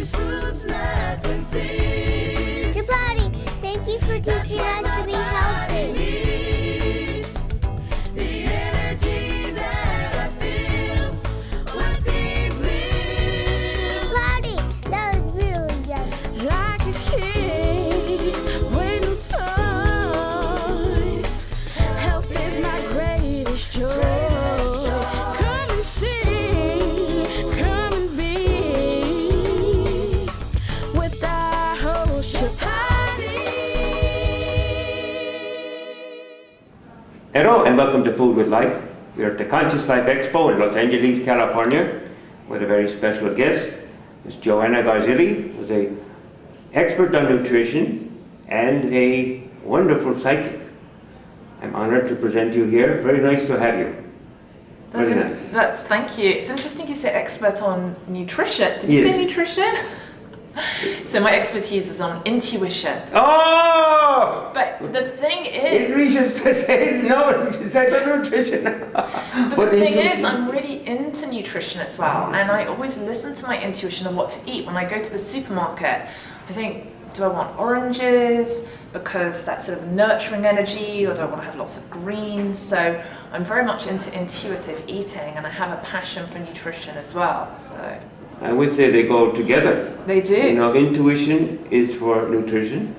fruits, nuts, and seeds. Chapati, thank you for teaching us to be healthy. The energy that I feel with these meals. Chapati, that was really yummy. Like a kid with no toys. Health is my greatest joy. Come and see, come and be with our host Chapati. Hello and welcome to Food with Life. We are at the Conscious Life Expo in Los Angeles, California, with a very special guest, Ms. Joanna Garzilli, who's an expert on nutrition and a wonderful psychic. I'm honored to present you here. Very nice to have you. Very nice. Thank you. It's interesting you say expert on nutrition. Did you Yes. say nutrition? So my expertise is on intuition. Oh! But the thing We is, should say no, we should say the nutrition. but the thing is, I'm really into nutrition as well, and I always listen to my intuition of what to eat. When I go to the supermarket, I think, do I want oranges because that's sort of nurturing energy, or do I want to have lots of greens? So I'm very much into intuitive eating, and I have a passion for nutrition as well. So I would say they go together. they do. You know, intuition is for nutrition,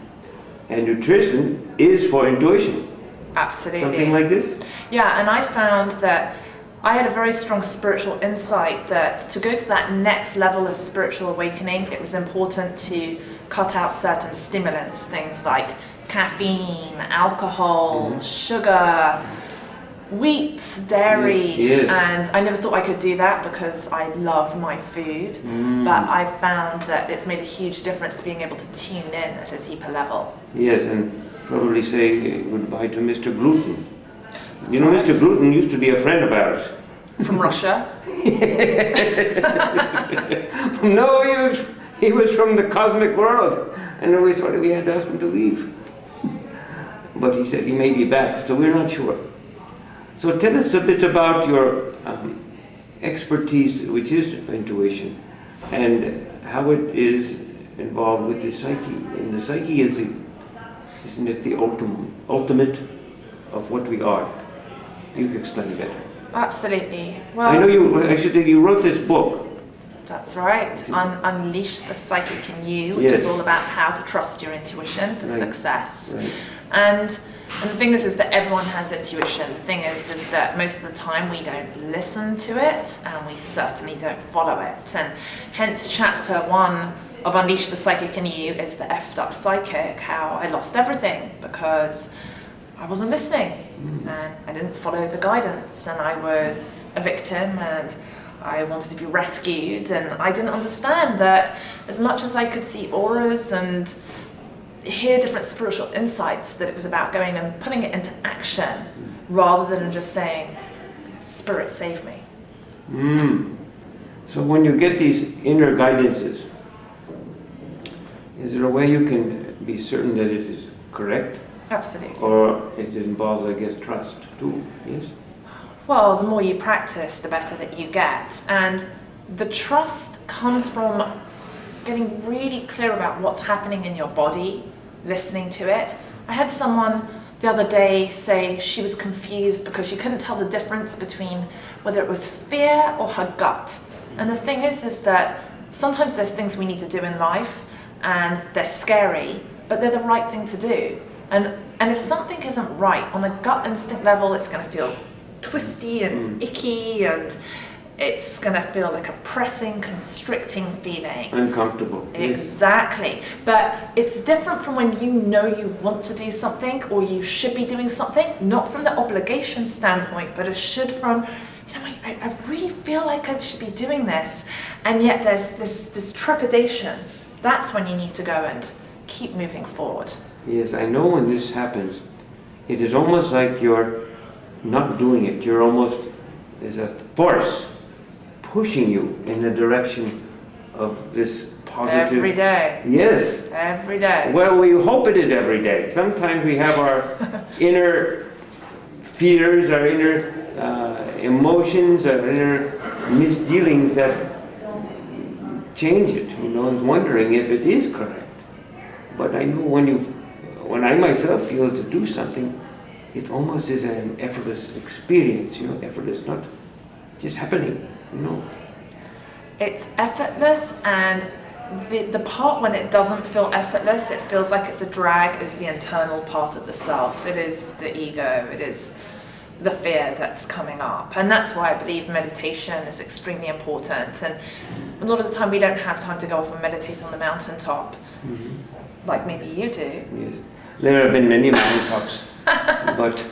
and nutrition is for intuition. Absolutely. Something like this? Yeah, and I found that I had a very strong spiritual insight that to go to that next level of spiritual awakening, it was important to cut out certain stimulants, things like caffeine, alcohol, sugar, wheat, dairy, Yes. and I never thought I could do that because I love my food, but I found that it's made a huge difference to being able to tune in at a deeper level. Yes, and probably say goodbye to Mr. Gluten. You know, right. Mr. Gluten used to be a friend of ours. From Russia. No, he was from the cosmic world, and then we thought we had to ask him to leave. But he said he may be back, so we're not sure. So tell us a bit about your expertise, which is intuition, and how it is involved with the psyche. And the psyche is, isn't it the ultimate of what we are? You can explain better. Absolutely. Well, I know you wrote this book. that's right. Unleash the Psychic in You, which Yes. is all about how to trust your intuition for Right. success. Right. And the thing is that everyone has intuition. The thing is that most of the time we don't listen to it, and we certainly don't follow it. And hence chapter 1 of Unleash the Psychic in You is the effed up psychic, how I lost everything because I wasn't listening and I didn't follow the guidance, and I was a victim and I wanted to be rescued, and I didn't understand that as much as I could see auras and hear different spiritual insights, that it was about going and putting it into action rather than just saying, Spirit, save me. So when you get these inner guidances, is there a way you can be certain that it is correct? Absolutely. Or it involves, I guess, trust too, yes? Well, the more you practice, the better that you get. And the trust comes from getting really clear about what's happening in your body, listening to it. I had someone the other day say she was confused because she couldn't tell the difference between whether it was fear or her gut. And the thing is that sometimes there's things we need to do in life and they're scary, but they're the right thing to do. And if something isn't right, on a gut instinct level, it's going to feel twisty and icky, and it's going to feel like a pressing, constricting feeling. Uncomfortable. Yes. Exactly. But it's different from when you know you want to do something or you should be doing something, not from the obligation standpoint, but a should from, I really feel like I should be doing this, and yet there's this trepidation. That's when you need to go and keep moving forward. Yes, I know when this happens, it is almost like you're not doing it. You're almost, there's a force pushing you in the direction of this positive. Every day. Yes. Every day. Well, we hope it is every day. Sometimes we have our inner fears, our inner emotions, our inner misdealings that change it, and wondering if it is correct. But I know when I myself feel to do something, it almost is an effortless experience, effortless, not just happening, It's effortless, and the part when it doesn't feel effortless, it feels like it's a drag, is the internal part of the self. It is the ego, it is the fear that's coming up. And that's why I believe meditation is extremely important. And a lot of the time we don't have time to go off and meditate on the mountaintop, like maybe you do. Yes. There have been many mountaintops, but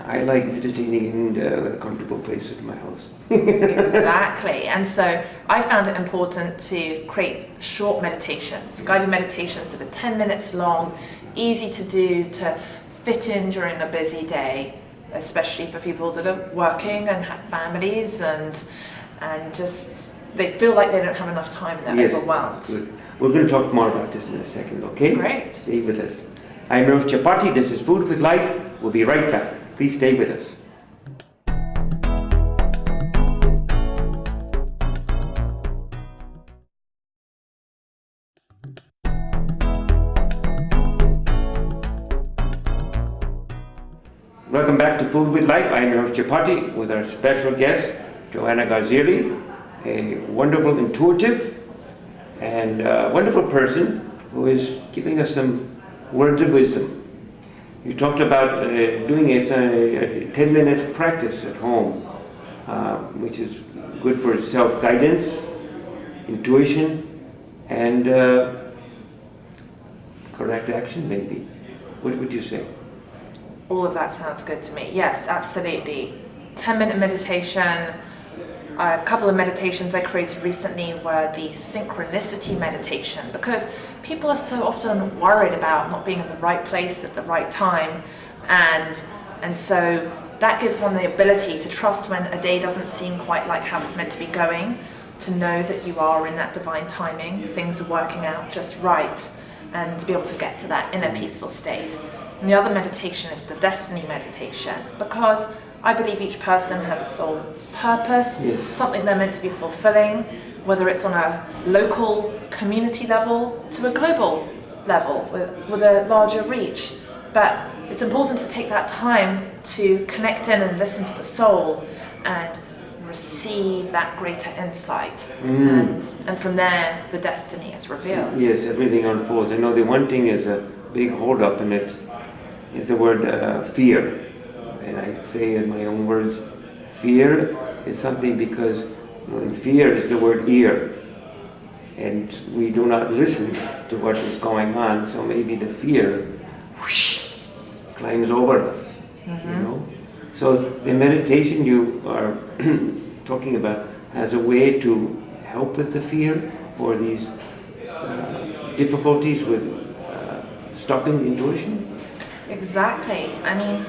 I like meditating in a comfortable place at my house. Exactly. And so I found it important to create short meditations, guided meditations that are 10 minutes long, easy to do, to fit in during a busy day, especially for people that are working and have families and just they feel like they don't have enough time, they're overwhelmed. Good. We're going to talk more about this in a second, okay? Great. Stay with us. I'm Rosh Chapati, this is Food with Life. We'll be right back. Please stay with us. Welcome back to Food with Life. I'm Rosh Chapati with our special guest, Joanna Garzilli, a wonderful intuitive and wonderful person who is giving us some words of wisdom. You talked about doing a 10-minute practice at home, which is good for self-guidance, intuition, and correct action, maybe. What would you say? All of that sounds good to me. Yes, absolutely. 10-minute meditation. A couple of meditations I created recently were the synchronicity meditation, because people are so often worried about not being in the right place at the right time, and so that gives one the ability to trust when a day doesn't seem quite like how it's meant to be going, to know that you are in that divine timing, things are working out just right, and to be able to get to that inner peaceful state. And the other meditation is the destiny meditation, because I believe each person has a soul purpose, something they're meant to be fulfilling, whether it's on a local community level to a global level with a larger reach. But it's important to take that time to connect in and listen to the soul and receive that greater insight. And from there, the destiny is revealed. Yes, everything unfolds. I know the one thing is a big hold up, and it is the word fear. And I say in my own words, fear is something because in fear is the word ear. And we do not listen to what is going on, so maybe the fear whoosh, climbs over us, So the meditation you are talking about has a way to help with the fear or these difficulties with stopping intuition? Exactly. I mean,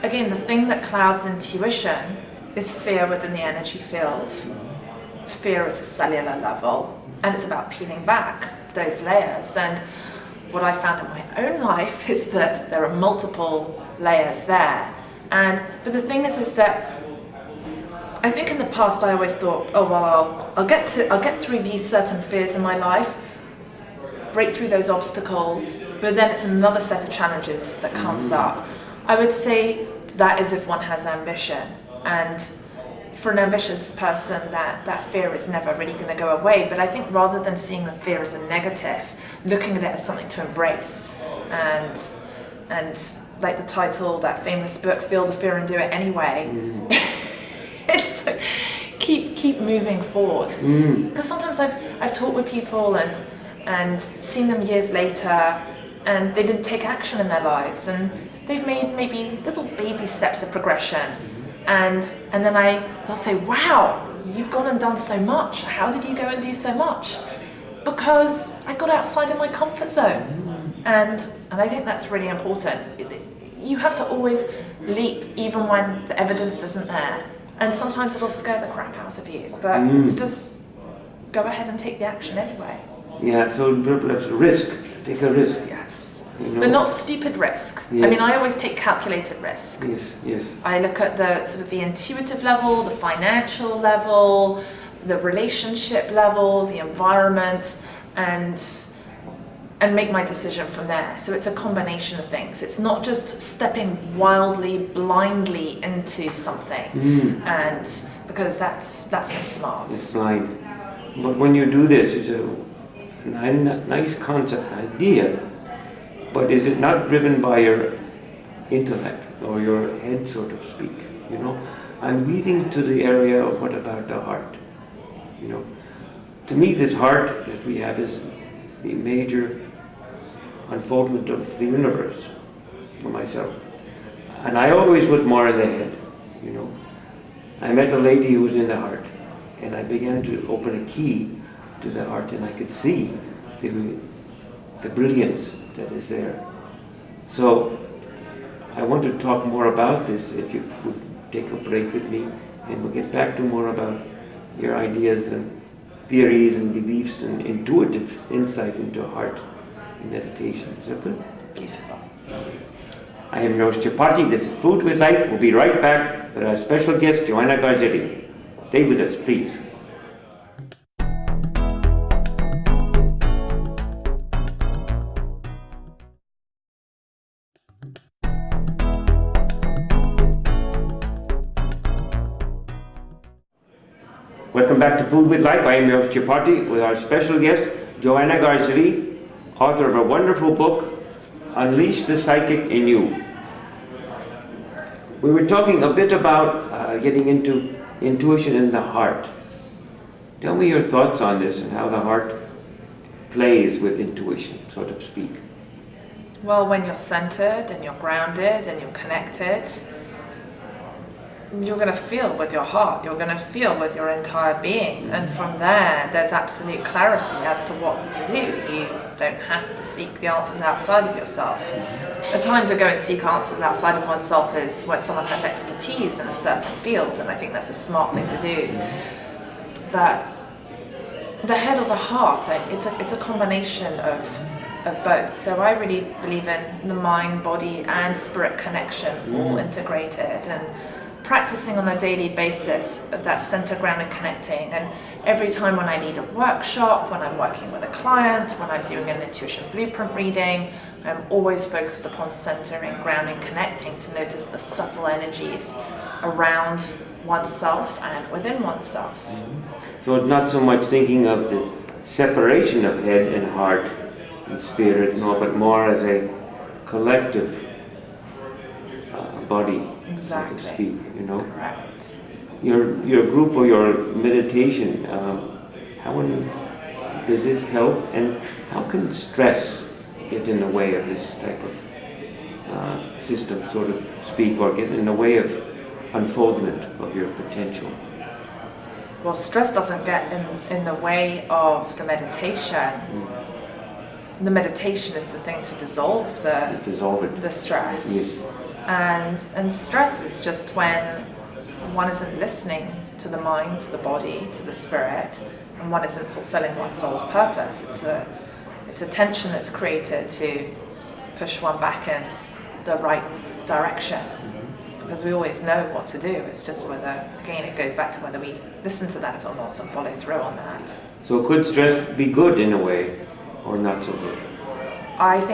again, the thing that clouds intuition is fear within the energy field, fear at a cellular level, and it's about peeling back those layers. And what I found in my own life is that there are multiple layers there. But the thing is that I think in the past I always thought, oh well, I'll get through these certain fears in my life, break through those obstacles, but then it's another set of challenges that comes up. I would say that is if one has ambition, and for an ambitious person that fear is never really going to go away. But I think rather than seeing the fear as a negative, looking at it as something to embrace, and like the title, that famous book, Feel the Fear and Do It Anyway. It's like, keep moving forward. Because sometimes I've talked with people and seen them years later, and they didn't take action in their lives, and they've made maybe little baby steps of progression, and then they'll say, wow, you've gone and done so much. How did you go and do so much? Because I got outside of my comfort zone. And I think that's really important. You have to always leap even when the evidence isn't there. And sometimes it'll scare the crap out of you, but it's just go ahead and take the action anyway. Yeah, so risk. Take a risk. Yes. But not stupid risk. Yes. I mean, I always take calculated risk. Yes. I look at the sort of the intuitive level, the financial level, the relationship level, the environment, and make my decision from there. So it's a combination of things. It's not just stepping wildly, blindly into something, and because that's not smart. It's blind. But when you do this, it's a nice concept idea, but is it not driven by your intellect or your head, so to speak? You know, I'm leading to the area of what about the heart? You know, to me, this heart that we have is the major unfoldment of the universe for myself. And I always was more in the head, you know. I met a lady who was in the heart, and I began to open a key to the heart, and I could see the brilliance that is there. So I want to talk more about this, if you would take a break with me, and we'll get back to more about your ideas and theories and beliefs and intuitive insight into heart and meditation. Is that good? Beautiful. I am your host, Chapati. This is Food with Life. We'll be right back with our special guest, Joanna Garzilli. Stay with us, please. Welcome back to Food with Life. I am your host, Chapati, with our special guest, Joanna Garzilli, author of a wonderful book, Unleash the Psychic in You. We were talking a bit about getting into intuition in the heart. Tell me your thoughts on this and how the heart plays with intuition, so to speak. Well, when you're centered and you're grounded and you're connected, you're going to feel with your heart, you're going to feel with your entire being, and from there there's absolute clarity as to what to do. You don't have to seek the answers outside of yourself. The time to go and seek answers outside of oneself is where someone has expertise in a certain field, and I think that's a smart thing to do. But the head or the heart, it's a combination of both. So I really believe in the mind, body and spirit connection all integrated, and practicing on a daily basis of that center ground and connecting. And every time when I lead a workshop, when I'm working with a client, when I'm doing an intuition blueprint reading, I'm always focused upon centering, grounding, connecting to notice the subtle energies around oneself and within oneself. So it's not so much thinking of the separation of head and heart and spirit, no, but more as a collective body, Exactly. so to speak, you know. Correct. Your group or your meditation, how does this help, and how can stress get in the way of this type of system, so to speak, or get in the way of unfoldment of your potential? Well, stress doesn't get in the way of the meditation. The meditation is the thing to dissolve the stress. Yes. And stress is just when one isn't listening to the mind, to the body, to the spirit, and one isn't fulfilling one's soul's purpose. It's a tension that's created to push one back in the right direction. Because we always know what to do. It's just whether, again, it goes back to whether we listen to that or not and follow through on that. So could stress be good in a way, or not so good? I think